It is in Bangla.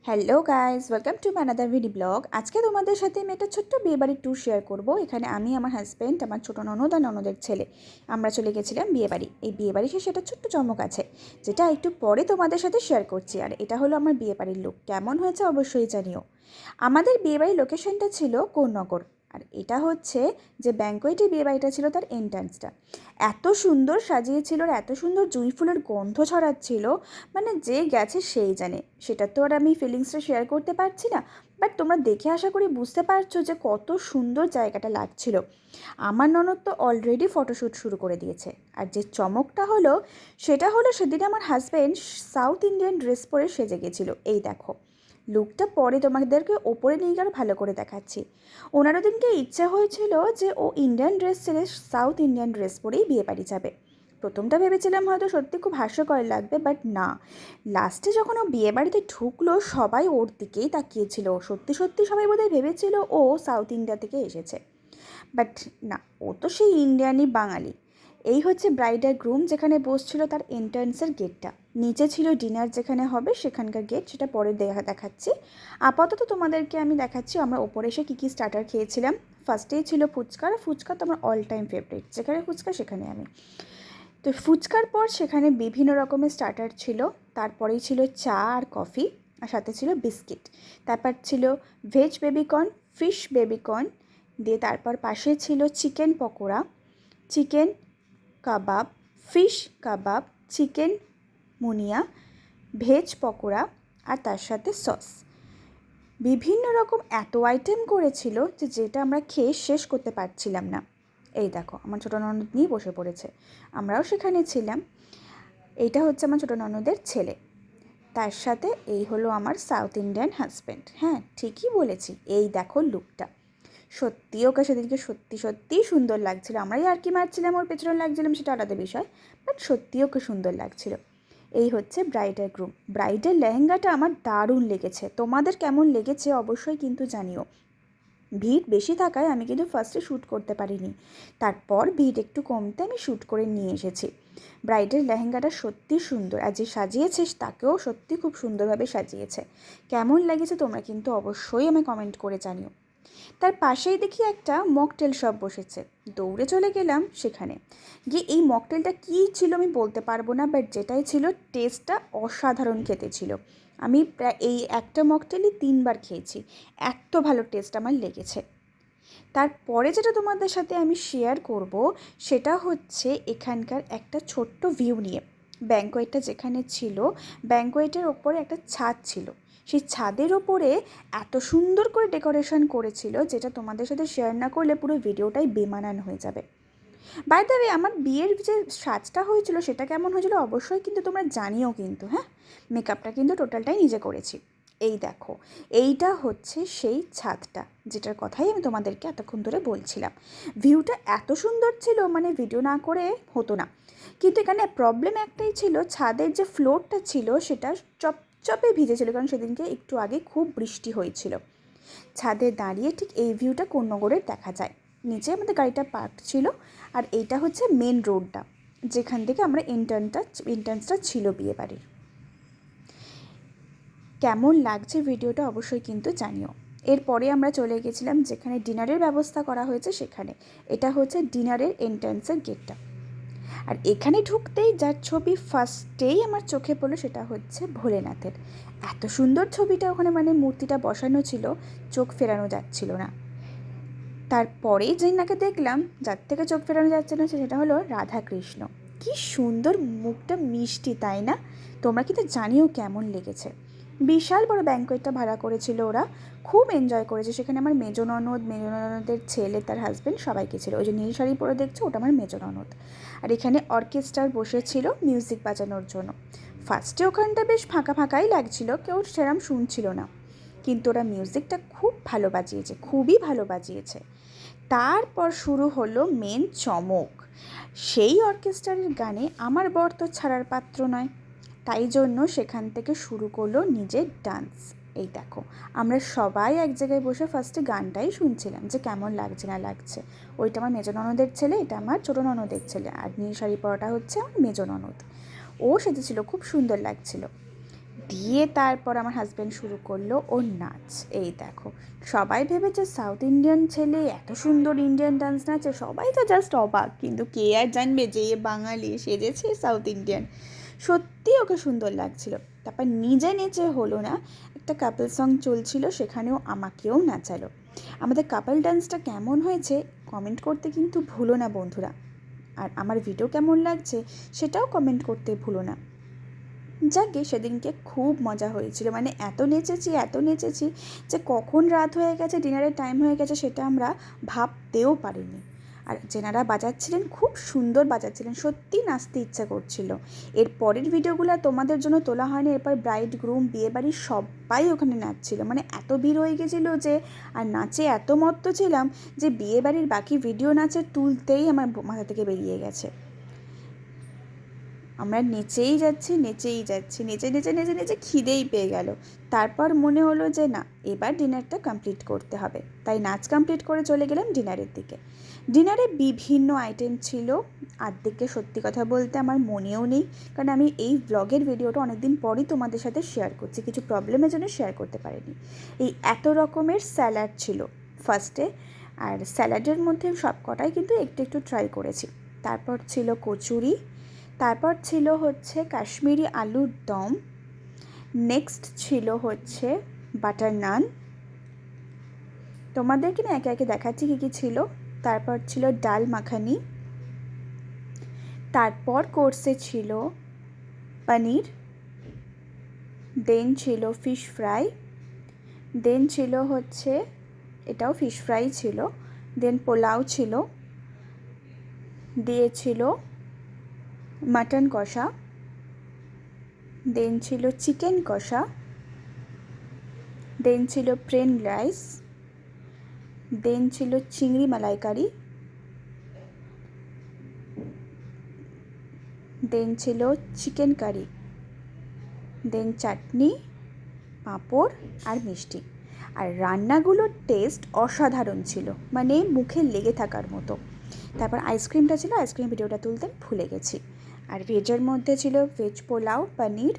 Hello guys, welcome to my another video blog. আজকে তোমাদের সাথে আমি একটা ছোট্ট বিয়েবাড়ির ট্যুর শেয়ার করব। এখানে আমি, আমার হাজব্যান্ড, আমার ছোটো ননদ আর ননদের ছেলে আমরা চলে গেছিলাম বিয়েবাড়ি। এই বিয়েবাড়ি শেষে একটা ছোট্ট চমক আছে, যেটা একটু পরে তোমাদের সাথে শেয়ার করছি। আর এটা হলো আমার বিয়েবাড়ির লুক। কেমন হয়েছে অবশ্যই জানিও। আমাদের বিয়েবাড়ির লোকেশনটা ছিল কোন্নগর। আর এটা হচ্ছে যে ব্যাঙ্কোয়েটের বিয়েবাড়িটা ছিল, তার এন্ট্রান্সটা এত সুন্দর সাজিয়েছিল আর এত সুন্দর জুঁই ফুলের গন্ধ ছড়াচ্ছিল, মানে যে গেছে সেই জানে। সেটা তো আর আমি ফিলিংসটা শেয়ার করতে পারছি না, বাট তোমরা দেখে আশা করি বুঝতে পারছো যে কত সুন্দর জায়গাটা লাগছিল। আমার ননদ তো অলরেডি ফটোশ্যুট শুরু করে দিয়েছে। আর যে চমকটা হলো সেটা হলো, সেদিন আমার হাজব্যান্ড সাউথ ইন্ডিয়ান ড্রেস পরে সেজে গেছিলো। এই দেখো লুকটা পরে তোমাদেরকে ওপরে নিয়ে গেলে ভালো করে দেখাচ্ছি। ওনারও দিনকে ইচ্ছা হয়েছিল যে ও ইন্ডিয়ান ড্রেস ছেড়ে সাউথ ইন্ডিয়ান ড্রেস পরেই বিয়ে বাড়ি যাবে। প্রথমটা ভেবেছিলাম হয়তো সত্যি খুব হাস্যকর লাগবে, বাট না, লাস্টে যখন ও বিয়ে বাড়িতে ঢুকলো সবাই ওর দিকেই তাকিয়েছিল। সত্যি সত্যি সবাই বোধহয় ভেবেছিল ও সাউথ ইন্ডিয়া থেকে এসেছে, বাট না, ও তো সেই ইন্ডিয়ানই বাঙালি। এই হচ্ছে ব্রাইড আর গ্রুম যেখানে বসছিল, তার এন্ট্রান্সের গেটটা। নিচে ছিল ডিনার যেখানে হবে সেখানকার গেট, সেটা পরে দেখাচ্ছি। আপাতত তোমাদেরকে আমি দেখাচ্ছি আমরা ওপরে এসে কী কী স্টার্টার খেয়েছিলাম। ফার্স্টেই ছিল ফুচকা। ফুচকা তো আমার অল টাইম ফেভারিট, যেখানে ফুচকা সেখানে আমি। তো ফুচকার পর সেখানে বিভিন্ন রকমের স্টার্টার ছিল। তারপরেই ছিল চা আর কফি, আর সাথে ছিল বিস্কিট। তারপর ছিল ভেজ বেবিকর্ন, ফিশ বেবিকর্ন, দিয়ে তারপর পাশে ছিল চিকেন পকোড়া, চিকেন কাবাব, ফিশ কাবাব, চিকেন মুনিয়া, ভেজ পকোড়া, আর তার সাথে সস। বিভিন্ন রকম এত আইটেম করেছিল যে যেটা আমরা খেয়ে শেষ করতে পারছিলাম না। এই দেখো আমার ছোটো ননদ নিয়ে বসে পড়েছে, আমরাও সেখানে ছিলাম। এইটা হচ্ছে আমার ছোটো ননদের ছেলে, তার সাথে এই হলো আমার সাউথ ইন্ডিয়ান হাজব্যান্ড। হ্যাঁ, ঠিকই বলেছি, এই দেখো লুকটা। সত্যি ওকে সেদিনকে সত্যি সত্যিই সুন্দর লাগছিল। আমরাই আর কি মারছিলাম, ওর পেছনে লাগছিলাম সেটা আলাদা বিষয়, বাট সত্যি ওকে সুন্দর লাগছিল। এই হচ্ছে ব্রাইড আর গ্রুম। ব্রাইডের লেহেঙ্গাটা আমার দারুণ লেগেছে, তোমাদের কেমন লেগেছে অবশ্যই কিন্তু জানিও। ভিড় বেশি থাকায় আমি কিন্তু ফার্স্টে শ্যুট করতে পারিনি, তারপর ভিড় একটু কমতে আমি শ্যুট করে নিয়ে এসেছি। ব্রাইডের লেহেঙ্গাটা সত্যি সুন্দর, আর যে সাজিয়েছে তাকেও সত্যি খুব সুন্দরভাবে সাজিয়েছে। কেমন লেগেছে তোমরা কিন্তু অবশ্যই আমি কমেন্ট করে জানিও। তার পাশেই দেখি একটা মকটেল শপ বসেছে, দৌড়ে চলে গেলাম সেখানে। গিয়ে এই মকটেলটা কী ছিল আমি বলতে পারবো না, বাট যেটাই ছিল টেস্টটা অসাধারণ খেতে ছিল। আমি প্রায় এই একটা মকটেলই 3বার খেয়েছি, এত ভালো টেস্ট আমার লেগেছে। তারপরে যেটা তোমাদের সাথে আমি শেয়ার করব সেটা হচ্ছে এখানকার একটা ছোট্ট ভিউ নিয়ে। ব্যাঙ্কোয়েটটা যেখানে ছিল, ব্যাঙ্কোয়েটের ওপরে একটা ছাদ ছিল। সেই ছাদের ওপরে এত সুন্দর করে ডেকোরেশন করেছিল, যেটা তোমাদের সাথে শেয়ার না করলে পুরো ভিডিওটাই বেমানান হয়ে যাবে। বাই দ্য ওয়ে, আমার বিয়ের যে সাজটা হয়েছিল সেটা কেমন হয়েছিল অবশ্যই কিন্তু তোমরা জানিও কিন্তু। হ্যাঁ, মেকআপটা কিন্তু টোটালটাই নিজে করেছি। এই দেখো, এইটা হচ্ছে সেই ছাদটা যেটার কথাই আমি তোমাদেরকে এতক্ষণ ধরে বলছিলাম। ভিউটা এত সুন্দর ছিল, মানে ভিডিও না করে হতো না। কিন্তু এখানে প্রবলেম একটাই ছিল, ছাদের যে ফ্লোরটা ছিল সেটা চপচপে ভিজেছিল, কারণ সেদিনকে একটু আগে খুব বৃষ্টি হয়েছিল। ছাদে দাঁড়িয়ে ঠিক এই ভিউটা কোন্নগরের দেখা যায়। নিচে আমাদের গাড়িটা পার্ক ছিল, আর এইটা হচ্ছে মেন রোডটা যেখান থেকে আমরা এন্ট্রান্সটা ছিল বিয়ে বাড়ির। কেমন লাগছে ভিডিওটা অবশ্যই কিন্তু জানিও। এরপরে আমরা চলে গেছিলাম যেখানে ডিনারের ব্যবস্থা করা হয়েছে সেখানে। এটা হচ্ছে ডিনারের এন্ট্রান্সের গেটটা। আর এখানে ঢুকতেই যার ছবি ফার্স্টেই আমার চোখে পড়লো সেটা হচ্ছে ভোলেনাথের। এত সুন্দর ছবিটা ওখানে, মানে মূর্তিটা বসানো ছিল, চোখ ফেরানো যাচ্ছিল না। তারপরেই নাকে দেখলাম যার থেকে চোখ ফেরানো যাচ্ছে না সেটা হলো রাধাকৃষ্ণ। কি সুন্দর, মুখটা মিষ্টি, তাই না? তোমরা কিন্তু জানিও কেমন লেগেছে। বিশাল বড় ব্যাঙ্কোয়েটটা ভাড়া করেছিল ওরা, খুব এনজয় করেছে সেখানে। আমার মেজো ননদের ছেলে, তার হাজব্যান্ড সবাই গেছিলো। ওই যে নীল শাড়ি পরে দেখছো ওটা আমার মেজো ননদ। আর এখানে অর্কেস্ট্রার বসেছিল মিউজিক বাজানোর জন্য। ফার্স্টে ওখানটা বেশ ফাঁকা ফাঁকাই লাগছিল, কেউ সেরম শুনছিল না, কিন্তু ওরা মিউজিকটা খুব ভালো বাজিয়েছে, খুবই ভালো বাজিয়েছে। তারপর শুরু হলো মেন চমক। সেই অর্কেস্ট্রারের গানে আমার বর তো ছাড়ার পাত্র নয়, তাই জন্য সেখান থেকে শুরু করলো নিজের ডান্স। এই দেখো, আমরা সবাই এক জায়গায় বসে ফার্স্টে গানটাই শুনছিলাম যে কেমন লাগছে না লাগছে। ওইটা আমার মেজো ননদের ছেলে, এটা আমার ছোটো ননদের ছেলে, আর নীল শাড়ি পরাটা হচ্ছে আমার মেজো ননদ। ও সেজেছিল, খুব সুন্দর লাগছিল। দিয়ে তারপর আমার হাজব্যান্ড শুরু করলো ওর নাচ। এই দেখো, সবাই ভেবেছে সাউথ ইন্ডিয়ান ছেলে এত সুন্দর ইন্ডিয়ান ডান্স নাচে, সবাই তো জাস্ট অবাক, কিন্তু কে আর জানবে যে এ বাঙালি সেজেছে সাউথ ইন্ডিয়ান। সত্যি ওকে সুন্দর লাগছিল। তারপর নিজে নেচে হলো না, একটা কাপল সং চলছিল, সেখানেও আমাকেও নাচালো। আমাদের কাপল ডান্সটা কেমন হয়েছে কমেন্ট করতে কিন্তু ভুলো না বন্ধুরা, আর আমার ভিডিও কেমন লাগছে সেটাও কমেন্ট করতে ভুলো না। যাকে সেদিনকে খুব মজা হয়েছিল, মানে এত নেচেছি যে কখন রাত হয়ে গেছে, ডিনারের টাইম হয়ে গেছে সেটা আমরা ভাবতেও পারিনি। আর যেনারা বাজাচ্ছিলেন খুব সুন্দর বাজাচ্ছিলেন, সত্যি নাচতে ইচ্ছা করছিল। এর পরের ভিডিওগুলো তোমাদের জন্য তোলা হয়নি, এরপর ব্রাইড গ্রুম বিয়েবাড়ির সবাই ওখানে নাচছিল, মানে এত ভিড় হয়ে গেছিলো যে, আর নাচে এত মত্ত ছিলাম যে বিয়েবাড়ির বাকি ভিডিও নাচে তুলতেই আমার মাথা থেকে বেরিয়ে গেছে। আমরা নেচেই যাচ্ছি নেচে খিদেই পেয়ে গেল। তারপর মনে হলো যে না, এবার ডিনারটা কমপ্লিট করতে হবে, তাই নাচ কমপ্লিট করে চলে গেলাম ডিনারের দিকে। ডিনারে বিভিন্ন আইটেম ছিল, আর্ধেককে সত্যি কথা বলতে আমার মনেও নেই, কারণ আমি এই ব্লগের ভিডিওটা অনেকদিন পরই তোমাদের সাথে শেয়ার করছি, কিছু প্রবলেমের জন্য শেয়ার করতে পারিনি। এই এত রকমের স্যালাড ছিল ফার্স্টে, আর স্যালাডের মধ্যে সব কটাই কিন্তু একটু একটু ট্রাই করেছি। তারপর ছিল কচুরি, তারপর ছিল হচ্ছে কাশ্মীরি আলুর দম, নেক্সট ছিল হচ্ছে বাটার নান। তোমাদেরকে না একে একে দেখাচ্ছি কী কী ছিল। তারপর ছিল ডাল মাখানি, তারপর কোর্সে ছিল পনির, দেন ছিল ফিশ ফ্রাই, দেন ছিল হচ্ছে এটাও ফিশ ফ্রাই ছিল, দেন পোলাও ছিল, দিয়েছিল মাটন কষা, দেন ছিল চিকেন কষা, দেন ছিল প্লেন রাইস, দেন ছিল চিংড়ি মালাইকারি, দেন ছিল চিকেন কারি, দেন চাটনি, পাঁপড় আর মিষ্টি। আর রান্নাগুলোর টেস্ট অসাধারণ ছিল, মানে মুখে লেগে থাকার মতো। তারপর আইসক্রিমটা ছিল, আইসক্রিম ভিডিওটা তুলতে ভুলে গেছি। আর ভেজের মধ্যে ছিল ভেজ পোলাও, পনির,